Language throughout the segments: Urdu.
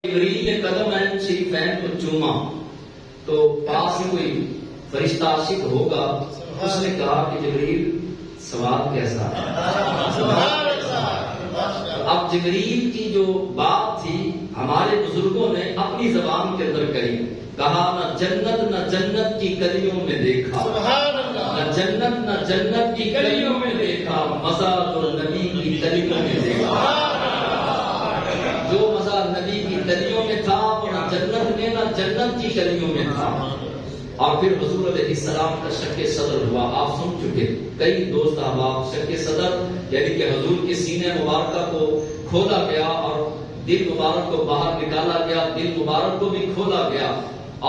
جبریل نے قدم شریفین کو چوما تو پاس ہی کوئی فرشتہ عاشق ہوگا، اس نے کہا کہ جبریل سوال کیسا ہے؟ اب جبریل کی جو بات تھی ہمارے بزرگوں نے اپنی زبان کے اندر کہی، کہا نہ جنت کی کلیوں میں دیکھا، نہ جنت کی کلیوں میں دیکھا، مزہ تو نبی کی کلیوں میں دیکھا۔ جو مزہ نبی کی کلیوں میں تھا وہ نہ جنت میں نہ جنت کی کلیوں میں تھا۔ اور پھر حضور علیہ السلام کا شق صدر ہوا، آپ سن چکے، کئی دوست احباب، شق صدر یعنی کہ حضور کے سینے مبارکہ کو کھولا گیا اور دل مبارک کو باہر نکالا گیا، دل مبارک کو بھی کھولا گیا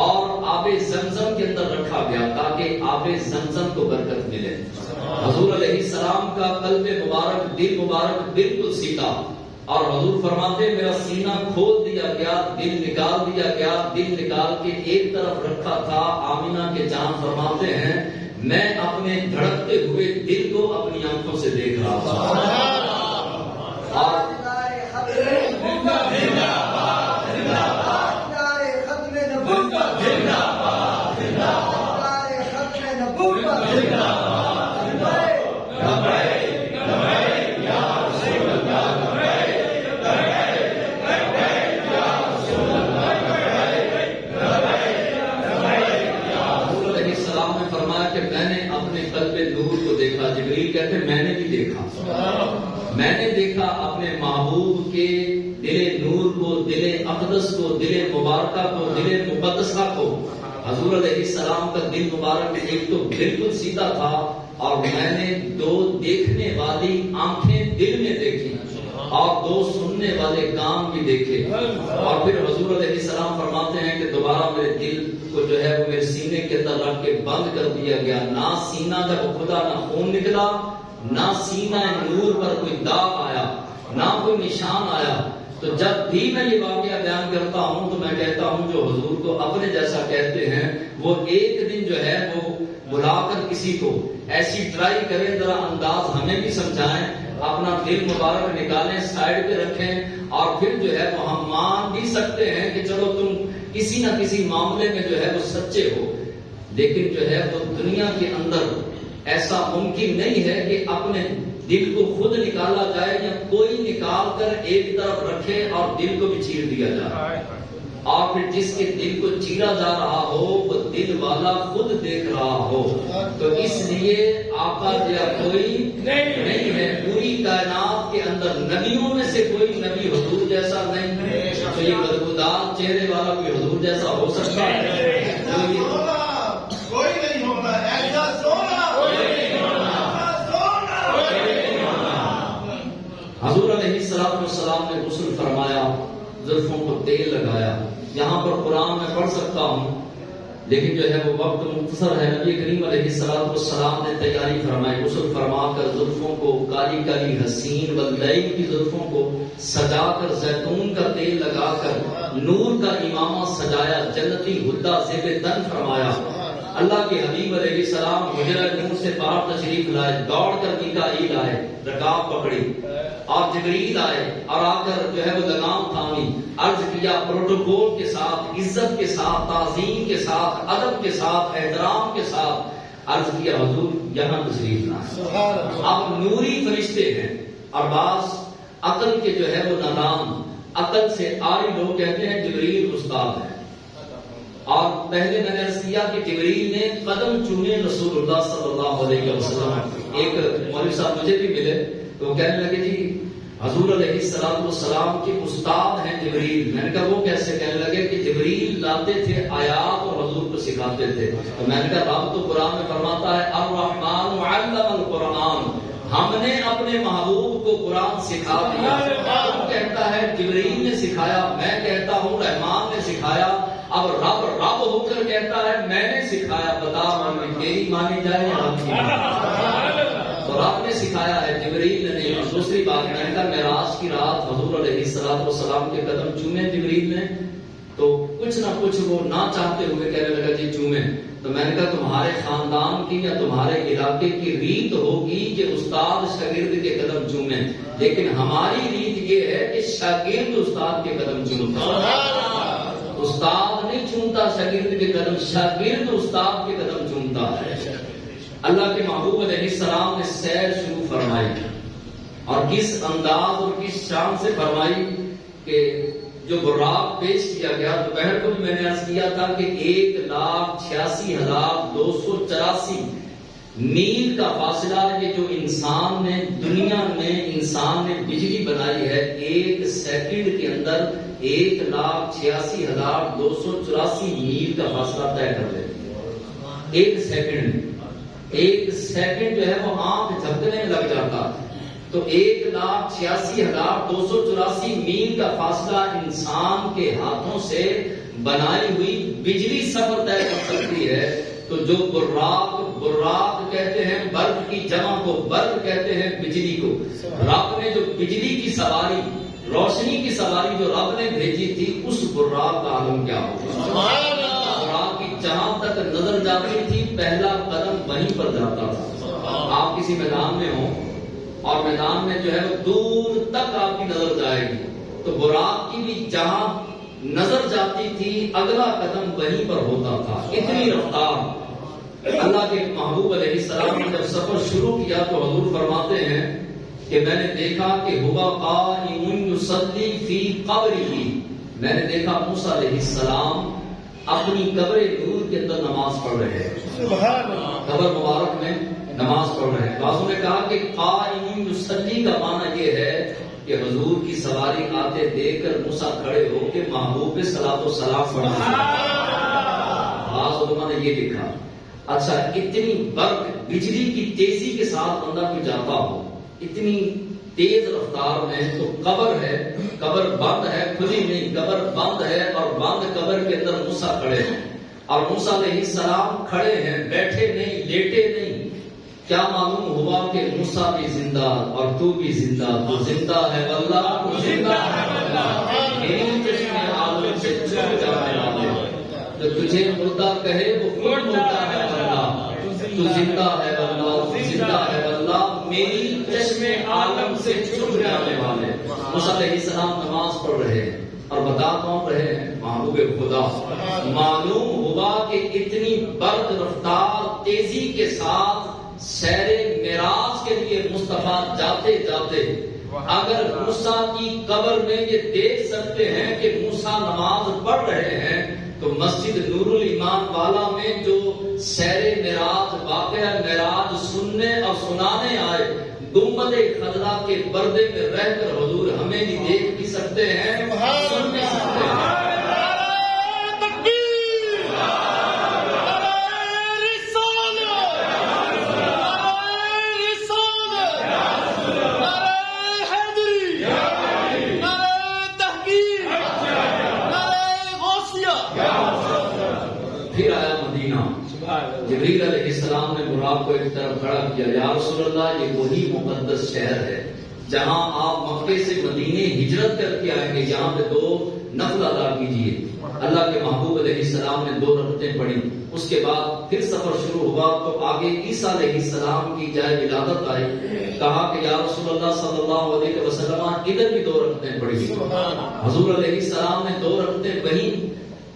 اور آب زمزم کے اندر رکھا گیا تاکہ آب زمزم کو برکت ملے۔ حضور علیہ السلام کا قلب مبارک، دل مبارک بالکل سیدھا، اور حضور فرماتے میرا سینہ کھول دیا گیا، دل نکال دیا گیا، دل نکال کے ایک طرف رکھا تھا۔ آمینہ کے جان فرماتے ہیں میں اپنے دھڑکتے ہوئے دل کو اپنی آنکھوں سے دیکھ رہا تھا۔ اور جبریل کہتے ہیں میں نے بھی دیکھا، میں نے دیکھا اپنے محبوب کے دل نور کو، دل اقدس کو، دل مبارکہ کو، دل مقدسہ کو۔ حضور علیہ السلام کا دل مبارک ایک تو بالکل سیدھا تھا اور میں نے دو دیکھنے والی آنکھیں دل میں دیکھی اور دو سننے والے کان بھی دیکھے۔ اور پھر حضور علیہ السلام فرماتے ہیں کہ دوبارہ میرے دل کو جو ہے وہ میرے سینے کے اندر رکھ کے بند کر دیا گیا، نہ سینہ جب کھلا نہ خون نکلا، نہ سینہ نور پر کوئی داغ آیا، نہ کوئی نشان آیا۔ تو جب بھی میں یہ واقعہ بیان کرتا ہوں تو میں کہتا ہوں جو حضور کو اپنے جیسا کہتے ہیں وہ ایک دن جو ہے وہ بلا کر کسی کو ایسی ٹرائی کریں، ذرا انداز ہمیں بھی سمجھائیں، اپنا دل مبارک نکالیں، سائڈ پہ رکھیں اور پھر جو ہے وہ ہم مان بھی سکتے ہیں کہ چلو تم کسی نہ کسی معاملے میں جو ہے وہ سچے ہو، لیکن جو ہے وہ دنیا کے اندر ایسا ممکن نہیں ہے کہ اپنے دل کو خود نکالا جائے یا کوئی نکال کر ایک طرف رکھے اور دل کو بھی چیر دیا جائے، اور پھر جس کے دل کو چیرا جا رہا ہو وہ دل والا خود دیکھ رہا ہو۔ تو اس لیے آقا جیا کوئی نہیں ہے، پوری کائنات کے اندر نبیوں میں سے کوئی نبی حضور جیسا نہیں، تو یہ بدبودار چہرے والا کوئی حضور جیسا ہو سکتا ہے؟ کوئی نہیں ہوگا، ایسا سونا حضور علیہ السلام نے غسل فرمایا، زلفوں کو تیل لگایا۔ یہاں پر قرآن میں پڑھ سکتا ہوں لیکن جو ہے وہ وقت مختصر ہے۔ نبی کریم علیہ السلام نے تیاری فرمائی، غسل فرما کر زلفوں کو کالی کالی حسین واللیل کی زلفوں کو سجا کر زیتون کا تیل لگا کر نور کا امامہ سجایا، جنتی ہدا زیب تن فرمایا۔ اللہ کے حبیب علیہ السلام حجرہ نور سے باہر تشریف لائے، دوڑ کر میکائیل آئے، رکاب پکڑی اور جبریل آئے اور آ کر جو ہے وہ لگام تھامی، عرض کیا پروٹوکول کے ساتھ، عزت کے ساتھ، تعظیم کے ساتھ، ادب کے ساتھ، احترام کے ساتھ عرض کیا حضور یہاں تشریف لائے۔ اب نوری فرشتے ہیں اور بعض عقل کے جو ہے وہ نادان، عقل سے آری لوگ کہتے ہیں جبریل استاد ہے، اور پہلے میں نے عرض کیا کہ جبریل نے قدم چومے رسول اللہ صلی اللہ علیہ وسلم۔ ایک مولوی صاحب مجھے بھی ملے تو وہ کہنے لگے جی حضور علیہ السلام کے استاد ہیں جبریل۔ میں نے کہا وہ کیسے؟ کہنے لگے کہ جبریل لاتے تھے آیات اور حضور کو سکھاتے تھے۔ تو میں نے کہا رب تو قرآن میں فرماتا ہے الرحمن علم القرآن، ہم نے اپنے محبوب کو قرآن سکھا دیا۔ وہ کہتا ہے جبریل نے سکھایا، میں کہتا ہوں رحمان نے سکھایا، اب رب ہو کر کہتا ہے میں نے سکھایا، بتا میری مانی جائے یا رب کی؟ تو رب نے سکھایا ہے، جبریل نے نہیں۔ دوسری بات میں نے کہا معراج کی رات حضور علیہ السلام کے قدم چومے جبریل نے، تو کچھ نہ کچھ وہ نہ چاہتے ہوئے کہنے لگا جی چومے۔ تو میں نے کہا تمہارے خاندان کی یا تمہارے علاقے کی ریت ہوگی کہ استاد شاگرد کے قدم چومے، لیکن ہماری ریت یہ ہے کہ شاگرد استاد کے قدم چومتا ہے۔ شاگرد کے قدم، شاگرد استاد کے قدم چومتا ہے۔ اللہ کے محبوب علیہ السلام نے سیر شروع فرمائی، اور کس انداز اور کس شان سے فرمائی کہ جو براق پیش کیا گیا، دوپہر کو بھی میں نے عرض کیا تھا کہ 1,86,284 میل کا فاصلہ، یہ جو انسان نے دنیا میں انسان نے بجلی بنائی ہے، 1 سیکنڈ کے اندر 1,86,284 میل کا فاصلہ طے کر لیتے ہیں۔ 1 سیکنڈ جو ہے وہ آنکھ جھپکنے میں لگ جاتا ہے، تو 1,86,284 میل کا فاصلہ انسان کے ہاتھوں سے بنائی ہوئی بجلی سفر طے کر سکتی ہے۔ تو جو براق کہتے ہیں برق کی جمع کو، برق کہتے ہیں بجلی کو۔ رب نے جو بجلی کی سواری، روشنی کی سواری جو رب نے بھیجی تھی، اس براق کا عالم کیا ہوگا؟ براق کی جہاں تک نظر جاتی تھی، پہلا قدم وہیں پر جاتا تھا۔ آپ کسی میدان میں ہوں اور میدان میں جو ہے وہ دور تک آپ کی نظر جائے گی، تو براق کی بھی جہاں نظر جاتی تھی اگلا قدم وہیں پر ہوتا تھا۔ اتنی رفتار اللہ کے محبوب علیہ السلام نے جب سفر شروع کیا تو حضور فرماتے ہیں کہ میں نے دیکھا کہ ہوا قائم یصلی فی قبرہ، میں نے دیکھا موسیٰ علیہ السلام اپنی قبر نور کے اندر نماز پڑھ رہے ہیں، قبر مبارک میں نماز پڑھ رہے ہیں۔ بعضوں نے کہا کہ قائم یصلی کا معنی یہ ہے کہ حضور کی سواری آتے دیکھ کر موسیٰ کھڑے ہو کے محبوب پہ صلاۃ و سلام پڑھا۔ بعض علماء نے یہ لکھا۔ اچھا، اتنی برق بجلی کی تیزی کے ساتھ بندہ کوئی جاتا ہو اتنی تیز رفتار میں، تو قبر ہے، قبر بند ہے، کھلی نہیں، قبر بند ہے، اور بند قبر کے اندر موسیٰ کھڑے ہیں، اور موسیٰ علیہ السلام کھڑے ہیں، بیٹھے نہیں، لیٹے نہیں۔ کیا معلوم ہوا کہ موسیٰ بھی زندہ اور تو بھی زندہ، تو زندہ ہے واللہ، تو زندہ ہے واللہ، میری چشم عالم سے چھپ جانے والے، جو تجھے مردہ کہے وہ خود مردہ ہے واللہ، تو زندہ ہے واللہ، تو زندہ ہے واللہ، میری چشم عالم سے چھپ جانے والے۔ موسیٰ علیہ السلام نماز پڑھ رہے ہیں، اور بتا کون رہے ہیں؟ محبوب خدا۔ معلوم ہوا کہ اتنی برق رفتار تیزی کے ساتھ سیر معراج کے لیے مصطفیٰ جاتے جاتے اگر موسیٰ کی قبر میں یہ دیکھ سکتے ہیں کہ موسیٰ نماز پڑھ رہے ہیں، تو مسجد نور الایمان والا میں جو سیر معراج، واقعہ معراج سننے اور سنانے آئے، گنبد خضرا کے پردے میں رہ کر حضور ہمیں بھی دیکھ بھی سکتے ہیں، سن بھی سکتے ہیں۔ پھر آیا مدینہ، جبریل علیہ السلام نے براق کو ایک طرف کھڑا کیا، یا رسول اللہ یہ وہی مقدس شہر ہے جہاں آپ مکے سے مدینے ہجرت کر کے آئیں گے، یہاں پہ 2 نفل ادا کیجیے۔ اللہ کے محبوب علیہ السلام نے 2 رکعتیں پڑھی، اس کے بعد پھر سفر شروع ہوا، تو آگے عیسیٰ علیہ السلام کی جائے ولادت آئی، کہا کہ یا رسول اللہ صلی اللہ علیہ وسلم ادھر بھی 2 رکعتیں پڑھی۔ حضور علیہ السلام نے 2 رکعتیں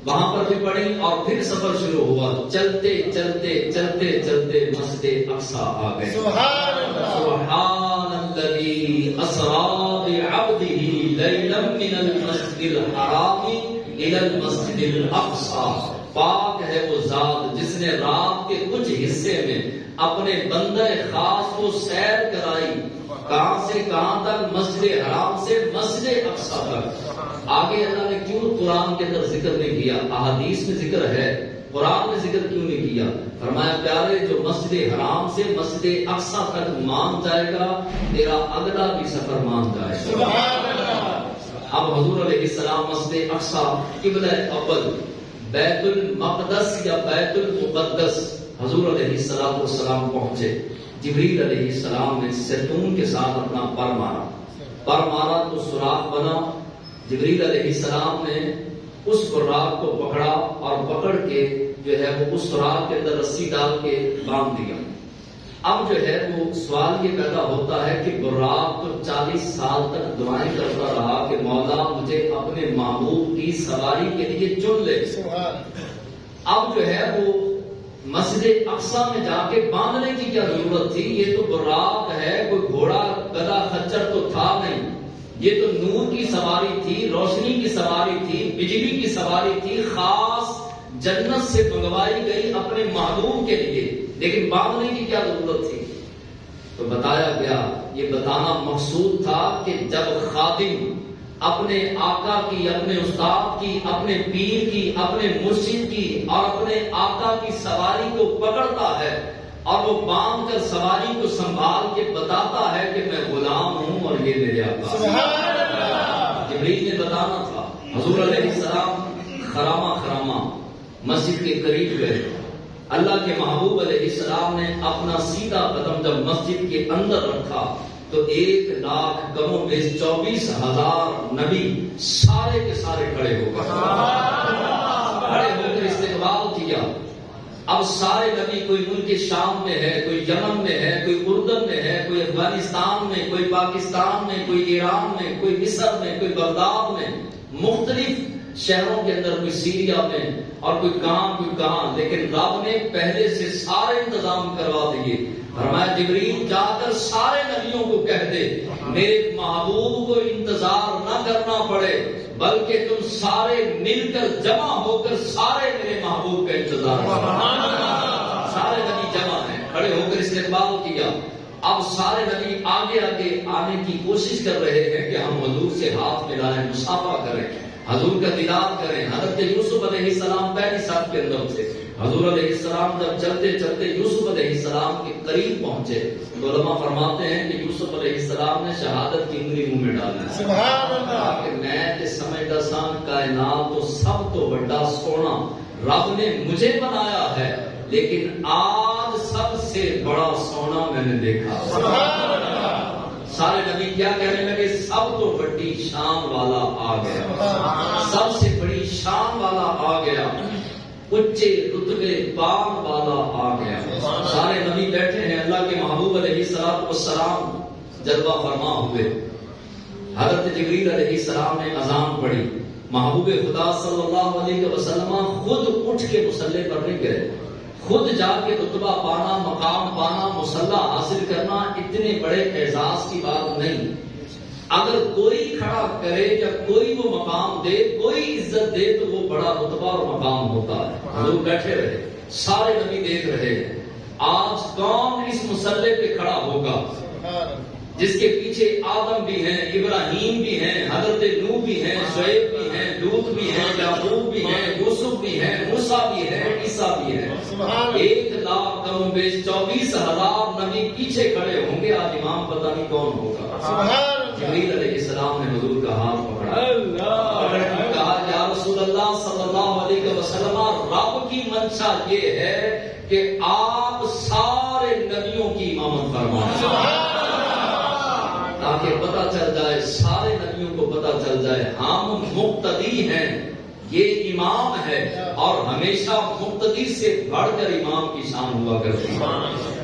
وہاں پر بھی پڑھی، اور پھر سفر شروع ہوا، چلتے چلتے چلتے چلتے مسجد اقصی آ گئے۔ سبحان الذی اسری بعبدہ لیلا من المسجد الحرام الی المسجد الاقصی، پاک ہے وہ ذات جس نے رات کے کچھ حصے میں اپنے بندہ خاص کو سیر کرائی، کہاں سے کہاں تک؟ مسجد حرام سے مسجد اقصی تک۔ آگے اللہ نے کیوں قرآن کے اندر ذکر نہیں کیا؟ احادیث میں ذکر ہے، قرآن میں ذکر کیوں نہیں کیا؟ فرمایا پیارے جو مسجد حرام سے مسجد اقصی تک مان جائے گا، تیرا اگلا بھی سفر مان جائے گا۔ اب حضور علیہ السلام مسجد اقصی، قبلہ اول بیت المقدس یا بیت المقدس، حضور علیہ السلام پہنچے۔ جبریل علیہ السلام نے ستون کے ساتھ اپنا پر مارا تو سوراخ بنا۔ جبریل علیہ السلام نے اس براق کو پکڑا، اور پکڑ کے جو ہے وہ اس سوراخ کے اندر رسی ڈال کے باندھ دیا۔ اب جو ہے وہ سوال یہ پیدا ہوتا ہے کہ براق تو 40 سال تک دعائیں کرتا رہا کہ مولا مجھے اپنے محبوب کی سواری کے لیے چن لے، اب جو ہے وہ مسجد اقصی میں جا کے باندھنے کی کیا ضرورت تھی؟ یہ تو براق ہے، کوئی گھوڑا گدھا خچر تو تھا نہیں، یہ تو نور کی سواری تھی، روشنی کی سواری تھی، بجلی کی سواری تھی، خاص جنت سے منگوائی گئی اپنے محبوب کے لیے، لیکن باندھنے کی کیا ضرورت تھی؟ تو بتایا گیا، یہ بتانا مقصود تھا کہ جب خادم اپنے آقا کی، اپنے استاد کی، اپنے پیر کی، اپنے مرشد کی اور اپنے آقا کی سواری کو پکڑتا ہے اور وہ باندھ کر سواری کو سنبھال کے بتاتا ہے کہ میں غلام ہوں اور یہ میرے آقا۔ جبریل نے بتانا تھا۔ حضور علیہ السلام خرامہ مسجد کے قریب گئے، اللہ کے محبوب علیہ السلام نے اپنا سیدھا قدم جب مسجد کے اندر رکھا تو 1,00,000 کم و بیش 24,000 نبی سارے کے سارے کھڑے ہو کر استقبال کیا۔ اب سارے نبی، کوئی ملک شام میں ہے، کوئی یمن میں ہے، کوئی اردن میں ہے، کوئی افغانستان میں، کوئی پاکستان میں، کوئی ایران میں، کوئی مصر میں، کوئی بغداد میں، مختلف شہروں کے اندر، کوئی سیریا میں اور کوئی کہاں، لیکن رب نے پہلے سے سارے انتظام کروا دیے۔ فرمایا جبریل جا کر سارے نبیوں کو کہہ دے میرے محبوب کو انتظار نہ کرنا پڑے، بلکہ تم سارے مل کر جمع ہو کر سارے میرے محبوب کا انتظار کرو۔ سارے نبی جمع ہیں، کھڑے ہو کر استقبال کیا۔ اب سارے نبی آگے آنے کی کوشش کر رہے ہیں کہ ہم حضور سے ہاتھ ملائیں، مصافحہ کریں، حضور کا دیدار کریں۔ حضرت یوسف علیہ السلام پہلی صف کے اندر تھے۔ حضور علیہ السلام جب چلتے چلتے یوسف علیہ السلام کے قریب پہنچے تو علماء فرماتے ہیں کہ یوسف علیہ السلام نے شہادت کی انگلی منہ میں ڈالی۔ سبحان اللہ! کہ میں تے سمجھدا ساں کائنات تو سب تو بڑا سونا رب نے مجھے بنایا ہے، لیکن آج سب سے بڑا سونا میں نے دیکھا۔ سبحان اللہ! سارے نبی کیا کہنے لگے؟ سب تو بڑی شان والا آ گیا، سب سے بڑی شان والا آ گیا، اونچے رتبے پان والا آ گیا۔ سارے نبی بیٹھے ہیں، اللہ کے محبوب علیہ السلام جلوہ فرما ہوئے۔ حضرت جبریل علیہ السلام نے اذان پڑھی، محبوب خدا صلی اللہ علیہ وسلم خود اٹھ کے مصلی پر نہیں گئے، خود جا کے رتبہ پانا، مقام پانا، مصلی حاصل کرنا اتنے بڑے اعزاز کی بات نہیں۔ اگر کوئی کھڑا کرے یا کوئی وہ مقام دے، کوئی عزت دے تو وہ بڑا رتبہ اور مقام ہوتا ہے۔ حضور بیٹھے رہے، سارے نبی دیکھ رہے ہیں آج کون اس مصلی پہ کھڑا ہوگا جس کے پیچھے آدم بھی ہیں، ابراہیم بھی ہیں، حضرت نوح بھی ہیں، شعیب بھی ہیں، لوط بھی ہیں، یعقوب بھی ہیں، یوسف بھی ہیں، موسیٰ بھی ہیں، عیسیٰ بھی ہیں۔ 1,00,000 کم و بیش 24,000 نبی پیچھے کھڑے ہوں گے، آج امام پتہ نہیں کون ہوگا۔ جبریل علیہ السلام نے حضور کا ہاتھ پکڑا، کہا یا رسول اللہ صلی اللہ علیہ وسلم، رب کی منشا یہ ہے کہ آپ سارے نبیوں کی امامت فرمائیں، تاکہ پتہ چل جائے، سارے نبیوں کو پتہ چل جائے ہم مقتدی ہیں، یہ امام ہے، اور ہمیشہ مقتدی سے بڑھ کر امام کی شان ہوا کرتی ہے۔